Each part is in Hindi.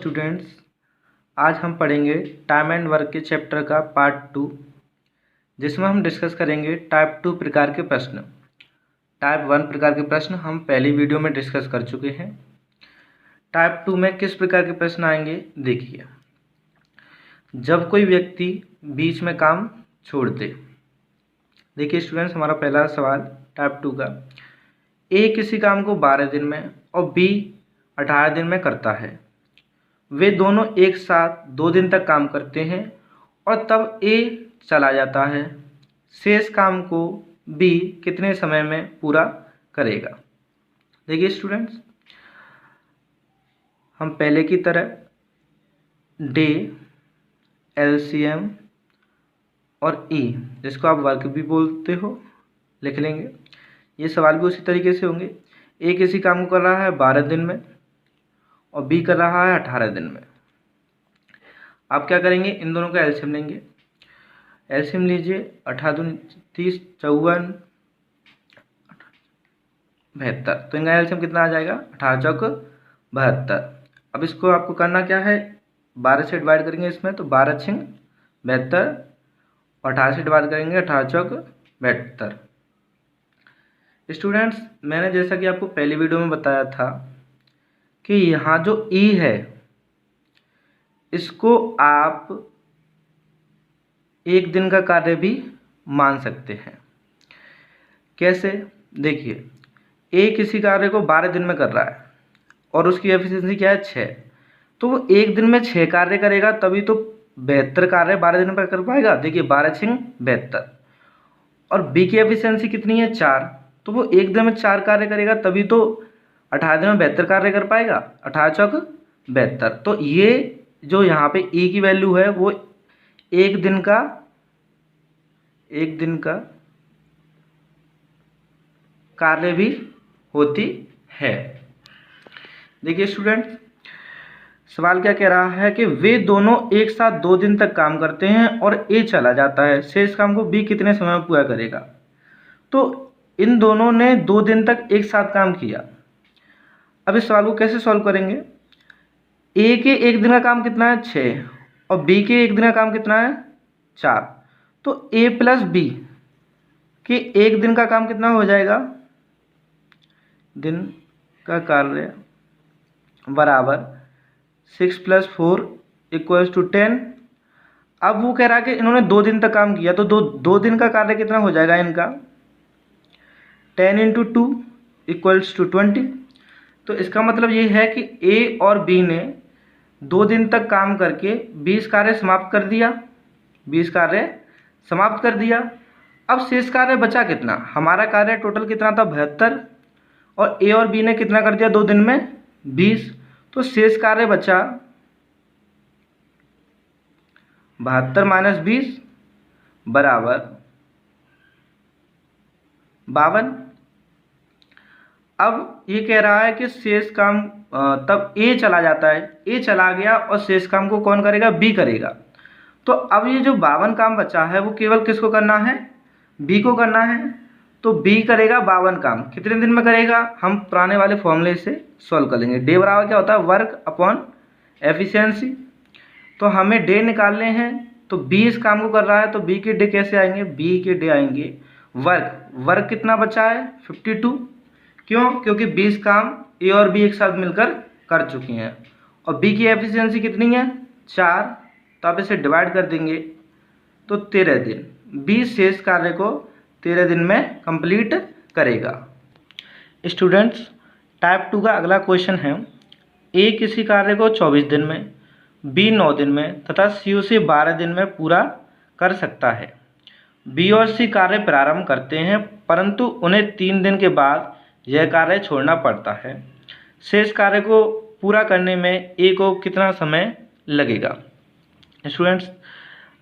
स्टूडेंट्स, आज हम पढ़ेंगे टाइम एंड वर्क के चैप्टर का पार्ट 2, जिसमें हम डिस्कस करेंगे टाइप 2 प्रकार के प्रश्न। टाइप 1 प्रकार के प्रश्न हम पहली वीडियो में डिस्कस कर चुके हैं। टाइप 2 में किस प्रकार के प्रश्न आएंगे देखिए। जब कोई व्यक्ति बीच में काम छोड़ दे। देखिए स्टूडेंट्स, हमारा पहला सवाल टाइप 2 का, ए किसी काम को 12 दिन में और बी 18 दिन में करता है। वे दोनों एक साथ 2 दिन तक काम करते हैं और तब ए चला जाता है। शेष काम को बी कितने समय में पूरा करेगा। देखिए स्टूडेंट्स, हम पहले की तरह डे, एलसीएम और ई, जिसको आप वर्क भी बोलते हो, लिख लेंगे। ये सवाल भी उसी तरीके से होंगे। ए किसी काम को कर रहा है 12 दिन में और बी कर रहा है 18 दिन में। आप क्या करेंगे, इन दोनों का एलसीएम लेंगे। एलसीएम लीजिए, 18 दूनी 30, 54, 72। तो इनका एलसीएम कितना आ जाएगा, 18 चौक 72। अब इसको आपको करना क्या है, 12 से डिवाइड करेंगे इसमें, तो 12 छिंग 72 और 18 से डिवाइड करेंगे, 18 चौक 72। स्टूडेंट्स, मैंने जैसा कि आपको पहली वीडियो में बताया था कि यहाँ जो ई है इसको आप एक दिन का कार्य भी मान सकते हैं। कैसे, देखिए, ए किसी कार्य को 12 दिन में कर रहा है और उसकी एफिशिएंसी क्या है, 6। तो वो एक दिन में 6 कार्य करेगा, तभी तो 72 कार्य 12 दिन में कर पाएगा। देखिए 12 छिंग 72 और बी की एफिशिएंसी कितनी है, 4। तो वो एक दिन में 4 कार्य करेगा, तभी तो 18 दिन में 72 कार्य कर पाएगा, 18 चौक 72। तो ये जो यहाँ पे ई की वैल्यू है वो एक दिन का कार्य भी होती है। देखिए स्टूडेंट, सवाल क्या कह रहा है कि वे दोनों एक साथ 2 दिन तक काम करते हैं और ए चला जाता है। शेष काम को बी कितने समय में पूरा करेगा। तो इन दोनों ने 2 दिन तक एक साथ काम किया। अब इस सवाल को कैसे सॉल्व करेंगे। ए के एक दिन का काम कितना है, 6, और बी के एक दिन का काम कितना है, 4। तो ए प्लस बी के एक दिन का काम कितना हो जाएगा, दिन का कार्य बराबर 6 + 4 = 10। अब वो कह रहा है कि इन्होंने 2 दिन तक काम किया, तो दो दिन का कार्य कितना हो जाएगा इनका, 10 × 2 = 20। तो इसका मतलब ये है कि ए और बी ने 2 दिन तक काम करके 20 कार्य समाप्त कर दिया। 20 कार्य समाप्त कर दिया। अब शेष कार्य बचा कितना, हमारा कार्य टोटल कितना था, 72, और ए और बी ने कितना कर दिया 2 दिन में, 20। तो शेष कार्य बचा 72 - 20 बराबर 52। अब ये कह रहा है कि शेष काम तब ए चला जाता है, ए चला गया और शेष काम को कौन करेगा, बी करेगा। तो अब ये जो 52 काम बचा है वो केवल किसको करना है, बी को करना है। तो बी करेगा 52 काम, कितने दिन में करेगा, हम पुराने वाले फॉर्मूले से सॉल्व कर लेंगे। डे बराबर क्या होता है, वर्क अपॉन एफिशिएंसी। तो हमें डे निकालने हैं, तो 20 काम को कर रहा है, तो बी के डे कैसे आएंगे, बी के डे आएंगे वर्क कितना बचा है, 52। क्यों, क्योंकि 20 काम ए और बी एक साथ मिलकर कर चुके हैं। और बी की एफिशिएंसी कितनी है, 4। तो आप इसे डिवाइड कर देंगे तो 13 दिन। 20 शेष कार्य को 13 दिन में कंप्लीट करेगा। स्टूडेंट्स, टाइप 2 का अगला क्वेश्चन है, ए किसी कार्य को 24 दिन में, बी 9 दिन में तथा सी उसे 12 दिन में पूरा कर सकता है। बी और सी कार्य प्रारंभ करते हैं, परंतु उन्हें 3 दिन के बाद यह कार्य छोड़ना पड़ता है। शेष कार्य को पूरा करने में ए को कितना समय लगेगा। स्टूडेंट्स,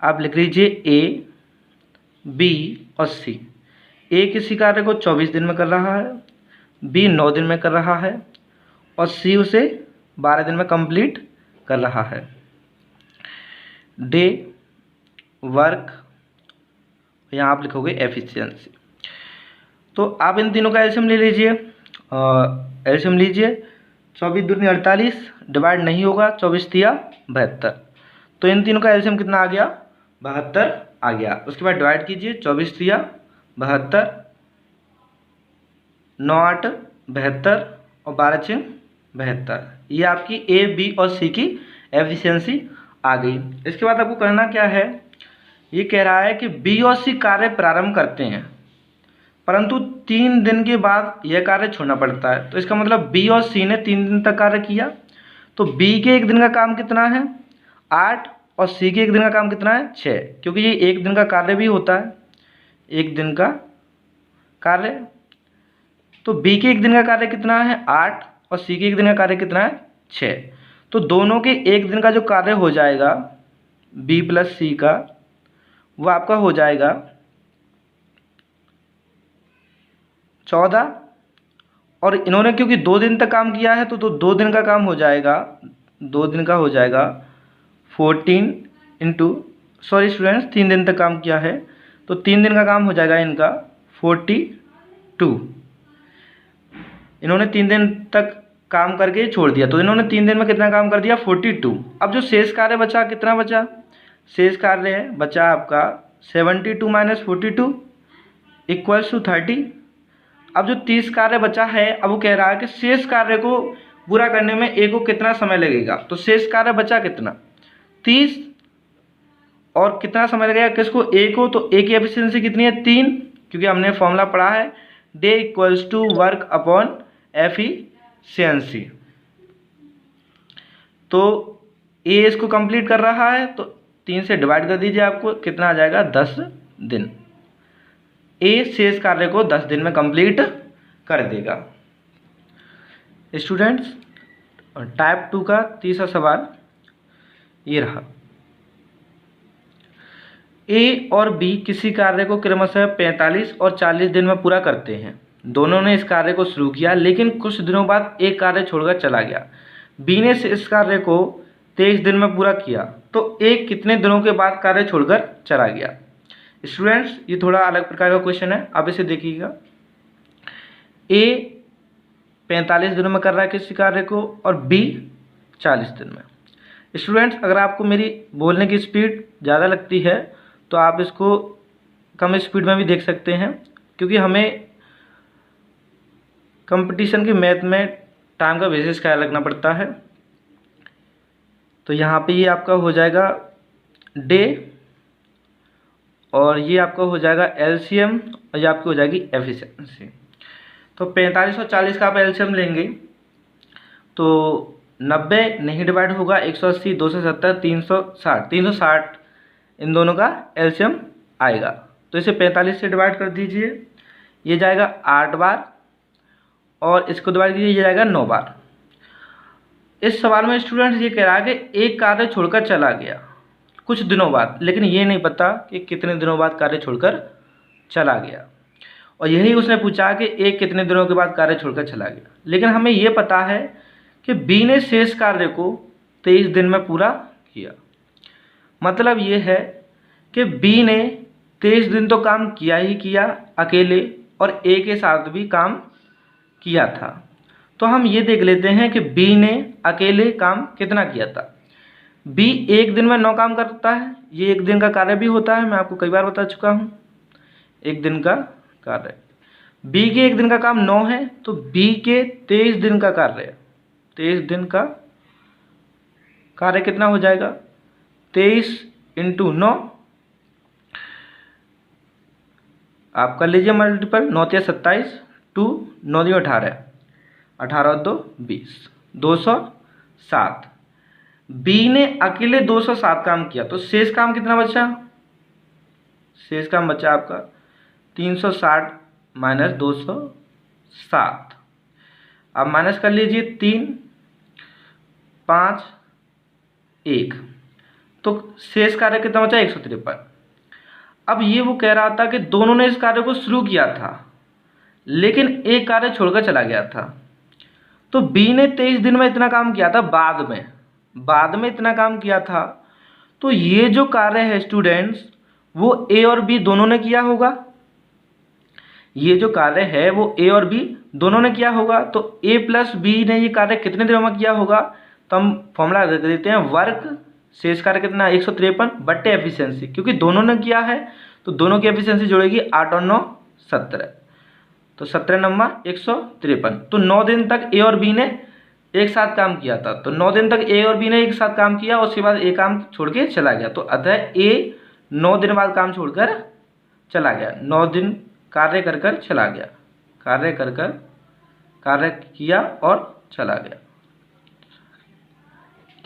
आप लिख लीजिए ए, बी और सी। ए किसी कार्य को 24 दिन में कर रहा है, बी 9 दिन में कर रहा है और सी उसे 12 दिन में कंप्लीट कर रहा है। डे, वर्क, यहाँ आप लिखोगे एफिशिएंसी। तो आप इन तीनों का एलसीएम ले लीजिए। एलसीएम लीजिए 24 दूनी 48, डिवाइड नहीं होगा, 24 तिया 72। तो इन तीनों का एलसीएम कितना आ गया? 72 आ गया। उसके बाद डिवाइड कीजिए, 24 तिया 72, 9 8 72 और 12 6 72। ये आपकी ए, बी और सी की एफिशिएंसी आ गई। इसके बाद आपको करना क्या है, ये कह रहा है कि बी और सी कार्य प्रारंभ करते हैं परंतु 3 दिन के बाद यह कार्य छोड़ना पड़ता है। तो इसका मतलब बी और सी ने 3 दिन तक कार्य किया, तो बी के 1 दिन का काम कितना है? 8 और सी के 1 दिन का काम कितना है? 6, क्योंकि ये 1 दिन का कार्य भी होता है, 1 दिन का कार्य। तो बी के 1 दिन का कार्य कितना है? 8 और सी के 1 दिन का कार्य कितना है? 6। तो दोनों के 1 दिन का जो कार्य हो जाएगा बी प्लस सी का, वो आपका हो जाएगा 14। और इन्होंने क्योंकि 2 दिन तक काम किया है तो 2 दिन का काम हो जाएगा, 2 दिन का हो जाएगा 14 इंटू, सॉरी स्टूडेंट्स 3 दिन तक काम किया है तो 3 दिन का काम हो जाएगा इनका 42। इन्होंने 3 दिन तक काम करके छोड़ दिया, तो इन्होंने 3 दिन में कितना काम कर दिया? 42। अब जो शेष कार्य बचा, कितना बचा? शेष कार्य बचा आपका 72 माइनस 42 इक्वल्स टू 30। अब जो 30 कार्य बचा है, अब वो कह रहा है कि शेष कार्य को पूरा करने में ए को कितना समय लगेगा। तो शेष कार्य बचा कितना? 30। और कितना समय लगेगा किसको? ए को। तो ए की एफिशिएंसी कितनी है? 3, क्योंकि हमने फॉर्मूला पढ़ा है day equals to work upon efficiency. तो ए इसको कंप्लीट कर रहा है तो 3 से डिवाइड कर दीजिए, आपको कितना आ जाएगा? 10 दिन। ए शेष कार्य को 10 दिन में कंप्लीट कर देगा। स्टूडेंट्स, टाइप 2 का तीसरा सवाल ये रहा। ए और बी किसी कार्य को क्रमशः 45 और 40 दिन में पूरा करते हैं। दोनों ने इस कार्य को शुरू किया, लेकिन कुछ दिनों बाद एक कार्य छोड़कर चला गया। बी ने इस कार्य को 23 दिन में पूरा किया, तो ए कितने दिनों के बाद कार्य छोड़कर चला गया? स्टूडेंट्स, ये थोड़ा अलग प्रकार का क्वेश्चन है, आप इसे देखिएगा। ए 45 दिनों में कर रहा है किसी कार्य को और बी 40 दिन में। स्टूडेंट्स, अगर आपको मेरी बोलने की स्पीड ज़्यादा लगती है तो आप इसको कम स्पीड में भी देख सकते हैं, क्योंकि हमें कंपटीशन के मैथ में टाइम का विशेष ख्याल रखना पड़ता है। तो यहाँ पे ये आपका हो जाएगा डे और ये आपका हो जाएगा एलसीएम और ये आपकी हो जाएगी एफिशिएंसी। तो 45 और 40 का आप एलसीएम लेंगे तो 90 नहीं डिवाइड होगा, 180, 270, 360, 360 इन दोनों का एलसीएम आएगा। तो इसे 45 से डिवाइड कर दीजिए, ये जाएगा 8 बार और इसको डिवाइड कीजिए, ये जाएगा 9 बार। इस सवाल में स्टूडेंट्स ये कह रहा है कि एक कार्य छोड़कर चला गया कुछ दिनों बाद, लेकिन ये नहीं पता कि कितने दिनों बाद कार्य छोड़कर चला गया। और यही उसने पूछा कि एक कितने दिनों के बाद कार्य छोड़कर चला गया। लेकिन हमें ये पता है कि बी ने शेष कार्य को 23 दिन में पूरा किया। मतलब ये है कि बी ने 23 दिन तो काम किया ही किया अकेले और ए के साथ भी काम किया था। तो हम ये देख लेते हैं कि बी ने अकेले काम कितना किया था। बी 1 दिन में 9 काम करता है, ये 1 दिन का कार्य भी होता है, मैं आपको कई बार बता चुका हूँ, 1 दिन का कार्य। बी के 1 दिन का काम 9 है, तो बी के 23 दिन का कार्य है। 23 दिन का कार्य कितना हो जाएगा? 23 इंटू 9, आप कर लीजिए मल्टीपल, 9 या 27, 2 9 दी 18, 18 और 2 20, 207। बी ने अकेले 207 काम किया, तो शेष काम कितना बचा? शेष काम बचा आपका 360 माइनस 207। अब माइनस कर लीजिए, 3 5 1, तो शेष कार्य कितना बचा? 153। अब ये वो कह रहा था कि दोनों ने इस कार्य को शुरू किया था, लेकिन एक कार्य छोड़कर चला गया था। तो बी ने 23 दिन में इतना काम किया था, बाद में इतना काम किया था। तो ये जो कार्य है स्टूडेंट्स, वो ए और बी दोनों ने किया होगा। ये जो कार्य है वो ए और बी दोनों ने किया होगा तो ए प्लस बी ने ये कार्य कितने दिनों में किया होगा, तो हम फॉर्मूला रख देते हैं वर्क शेष कार्य कितना 153 बट्टे एफिशिएंसी, क्योंकि दोनों ने किया है तो दोनों की एफिशिएंसी जुड़ेगी 8 और 9 17, तो 17 नंबर 153। तो 9 दिन तक ए और बी ने एक साथ काम किया था, तो 9 दिन तक ए और बी ने एक साथ काम किया, उसके बाद ए काम छोड़ के चला गया, तो अतः ए 9 दिन बाद काम छोड़कर चला गया, 9 दिन कार्य कर कर चला गया, कार्य किया और चला गया।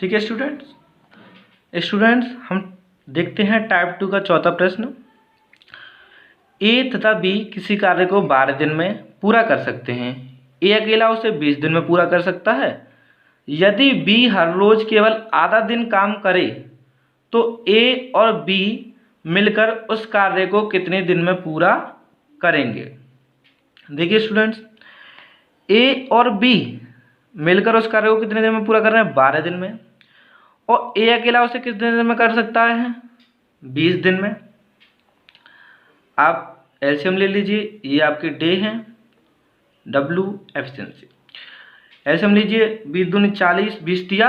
ठीक है स्टूडेंट्स, हम देखते हैं टाइप 2 का चौथा प्रश्न। ए तथा बी किसी कार्य को 12 दिन में पूरा कर सकते हैं। ए अकेला उसे 20 दिन में पूरा कर सकता है। यदि बी हर रोज केवल आधा दिन काम करे तो ए और बी मिलकर उस कार्य को कितने दिन में पूरा करेंगे। देखिए स्टूडेंट्स, ए और बी मिलकर उस कार्य को कितने दिन में पूरा कर रहे हैं, 12 दिन में, और ए अकेला उसे कितने दिन में कर सकता है, 20 दिन में। आप एलसीएम ले लीजिए, ये आपके डे हैं, डब्ल्यू एफिशिएंसी, एलसीएम लीजिए, 20 दूनी 40, 20 दिया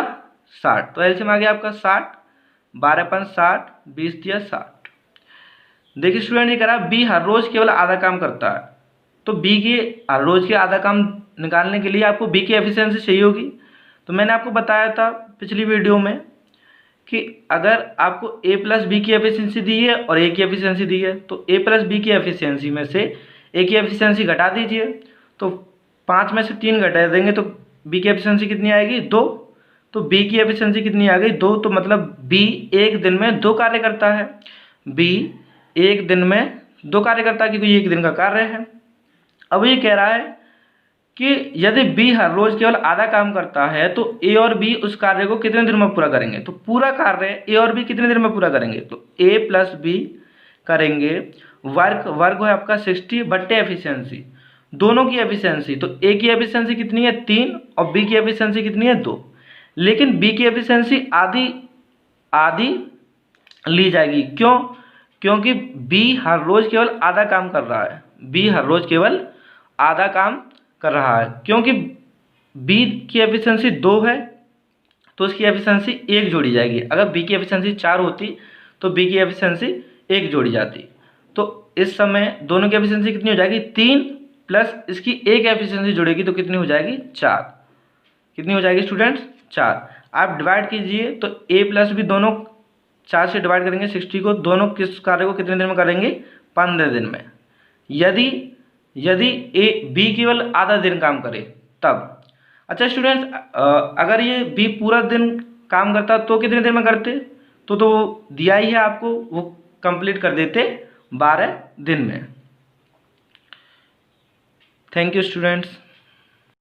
60, तो एलसीएम आ गया आपका 60, 12 5 60, 20 दिया 60। देखिए स्टूडेंट, ये कह रहा है बी हर रोज केवल आधा काम करता है, तो बी के हर रोज के आधा काम निकालने के लिए आपको बी की एफिशिएंसी चाहिए होगी। तो मैंने आपको बताया था पिछली वीडियो में कि अगर आपको ए प्लस बी की एफिशिएंसी दी है और ए की एफिशिएंसी दी है, तो ए प्लस बी की एफिशिएंसी में से ए की एफिशिएंसी घटा दीजिए, तो 5 में से 3 घटा देंगे तो बी की एफिशिएंसी कितनी आएगी, 2। तो बी की एफिशिएंसी कितनी आ गई, 2। तो मतलब बी एक दिन में 2 कार्य करता है, बी एक दिन में 2 कार्य करता है, क्योंकि ये एक दिन का कार्य है। अब ये कह रहा है कि यदि बी हर रोज केवल आधा काम करता है तो ए और बी उस कार्य को कितने दिन में पूरा करेंगे। तो पूरा कार्य ए और बी कितने दिन में पूरा करेंगे, तो ए प्लस बी करेंगे, वर्क है आपका 60 बट्टे एफिशिएंसी, दोनों की एफिशिएंसी, तो ए की एफिशिएंसी कितनी है 3 और बी की एफिशिएंसी कितनी है 2, लेकिन बी की एफिशिएंसी आधी ली जाएगी। क्यों? क्योंकि बी हर रोज केवल आधा काम कर रहा है, बी हर रोज केवल आधा काम कर रहा है, क्योंकि बी की एफिशिएंसी 2 है तो उसकी एफिशिएंसी 1 जोड़ी जाएगी। अगर बी की एफिशिएंसी 4 होती तो बी की एफिशिएंसी 1 जोड़ी जाती। तो इस समय दोनों की एफिशिएंसी कितनी हो जाएगी, 3 प्लस इसकी 1 एफिशिएंसी जुड़ेगी तो कितनी हो जाएगी, 4। कितनी हो जाएगी स्टूडेंट्स, 4। आप डिवाइड कीजिए तो ए प्लस बी दोनों 4 से डिवाइड करेंगे 60 को, दोनों किस कार्य को कितने दिन में करेंगे, 15 दिन में। यदि ए बी केवल आधा दिन काम करे तब। अच्छा स्टूडेंट्स, अगर ये बी पूरा दिन काम करता तो कितने दिन में करते, तो दिया ही है आपको, वो कंप्लीट कर देते 12 दिन में। Thank you students.